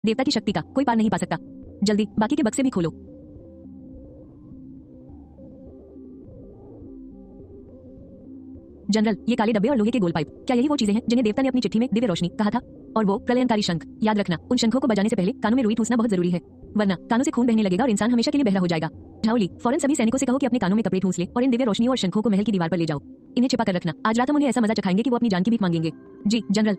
देवता की शक्ति का कोई पार नहीं पा सकता। जल्दी बाकी के बक्से भी खोलो। जनरल, ये काले डब्बे और लोहे के गोल पाइप, क्या यही वो चीजें हैं जिन्हें देवता ने अपनी चिट्ठी में दिव्य रोशनी कहा था? और वो प्रलयनकारी शंख, याद रखना उन शंखों को बजाने से पहले कानों में रुई ठूसना बहुत जरूरी है, वरना कानों से खून बहने लगेगा और इंसान हमेशा के लिए बहरा हो जाएगा। झाउली, फौरन सभी सैनिकों से कहो कि अपने कानों में कपड़े ठूस ले और इन दिव्य रोशनियों और शंखों को महल की दीवार पर ले जाओ। इन्हें छिपा कर रखना। आज रात हम उन्हें ऐसा मजा चखाएंगे कि वो अपनी जान की भीख मांगेंगे। जी जनरल।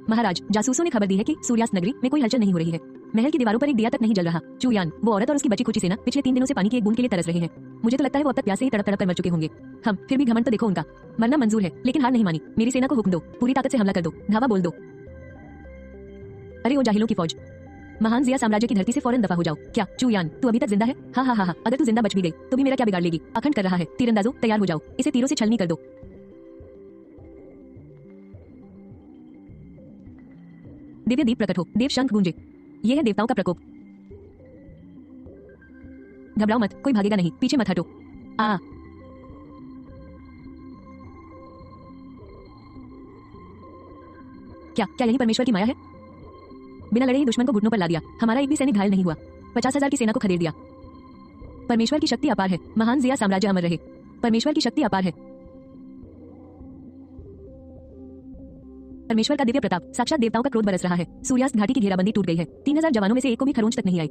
महाराज, जासूसों ने खबर दी है कि सूर्यास्त नगरी में कोई हलचल नहीं हो रही है। महल की दीवारों पर एक दिया तक नहीं जल रहा। चुयान, वो औरत और उसकी बची खुची सेना पिछले 3 दिनों से पानी की एक बूंद के लिए तरस रहे हैं। मुझे तो लगता है वो अब तक प्यास से ही तड़प तड़प कर मर चुके होंगे। हम फिर भी घमंड तो देखो उनका। मरना मंजूर है लेकिन हार नहीं मानी। मेरी सेना को हुक्म दो, पूरी ताकत से हमला कर दो, धावा बोल दो। अरे ओ जाहिलों की फौज, महान जिया साम्राज्य की धरती से फौरन दफा हो जाओ। क्या चुयान, तू अभी तक जिंदा है? हाँ हाँ हाँ हाँ, अगर तू जिंदा बच भी गई तो भी मेरा क्या बिगाड़ लेगी? अखंड कर रहा है। तीरंदाजों तैयार हो जाओ, इसे तीरों से छलनी कर दो। दिव्य दीप प्रकट हो, देव शंख गूंजे। यह है देवताओं का प्रकोप। घबराओ मत, कोई भागेगा नहीं, पीछे मत हटो। आ क्या क्या यही परमेश्वर की माया है? बिना लड़े ही दुश्मन को घुटनों पर ला दिया। हमारा एक भी सैनिक घायल नहीं हुआ। 50,000 की सेना को खदेड़ दिया। परमेश्वर की शक्ति अपार है। महान जिया साम्राज्य अमर रहे। परमेश्वर की शक्ति अपार है। परमेश्वर का दिव्य प्रताप, साक्षात देवताओं का क्रोध बरस रहा है। सूर्यास्त घाटी की घेराबंदी टूट गई है। 3,000 जवानों में से एक को भी खरोंच तक नहीं आई।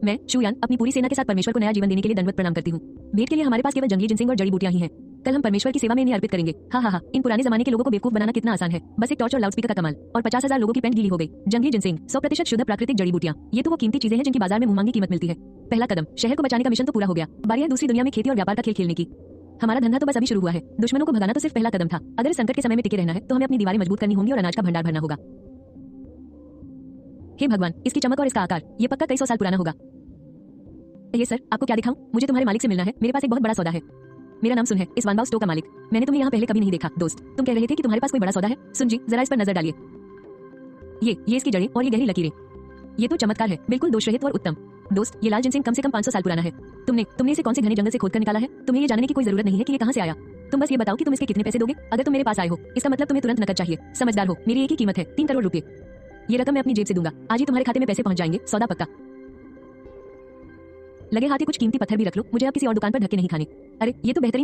मैं चुयान अपनी पूरी सेना के साथ परमेश्वर को नया जीवन देने के लिए दंडवत प्रणाम करती हूँ। भेंट के लिए हमारे पास केवल जंगली जिनसिंग और जड़ी बूटियां ही हैं। कल हम परमेश्वर की सेवा में इन्हें अर्पित करेंगे। हाँ हाँ हाँ, इन पुराने जमाने के लोगों को बेवकूफ बनाना कितना आसान है। बस एक टॉर्च और लाउडस्पीकर का कमाल और 50,000 लोगों की पेंट गीली हो गई। जंगली जिनसिंग, 100% शुद्ध प्राकृतिक जड़ी बूटियां, ये तो वो कीमती चीजें हैं जिनकी बाजार में मुंहमांगी कीमत मिलती है। पहला कदम, शहर को बचाने का मिशन तो पूरा हो गया। बारी है दूसरी दुनिया में खेती और व्यापार का खेल खेलने की। हमारा धंधा तो बस अभी शुरू हुआ है। दुश्मनों को भगाना तो सिर्फ पहला कदम था। अगर इस संकट के समय में टिके रहना है तो हमें अपनी दीवारें मजबूत करनी होंगी और अनाज का भंडार भरना होगा। हे भगवान, इसकी चमक और इसका आकार, ये पक्का कई 100 साल पुराना होगा। ये सर, आपको क्या दिखाऊं? मुझे तुम्हारे मालिक से मिलना है। मेरे पास एक बहुत बड़ा सौदा है। मेरा नाम सुन है, इस वानबाउ स्टोर का मालिक। मैंने तुम्हें यहाँ पहले कभी नहीं देखा। दोस्त, तुम कह रहे थे कि तुम्हारे पास कोई बड़ा सौदा है। सुन जी, जरा इस पर नजर डालिए। ये इसकी जड़ें और ये गहरी लकीरें, ये तो चमत्कार है, बिल्कुल दोषरहित और उत्तम। दोस्त, ये लाल जिनसिंग कम से कम 500 साल पुराना है। तुमने इसे कौन से घने जंगल से खोदकर निकाला है? तुम्हें ये जानने की कोई जरूरत नहीं है कि ये कहाँ से आया। तुम बस ये बताओ कि तुम इसके कितने पैसे दोगे। अगर तुम मेरे पास आए हो, इसका मतलब तुम्हें तुरंत नकद चाहिए। समझदार हो, मेरी एक ही कीमत है, 3 करोड़ रुपए। ये रकम मैं अपनी जेब से दूंगा। आज ही तुम्हारे खाते में पैसे पहुंच जाएंगे। सौदा पक्का। लगे हाथ ही कुछ कीमती पत्थर भी रख लो, मुझे अब किसी और दुकान पर धक्के नहीं खाने। अरे ये तो बेहतरीन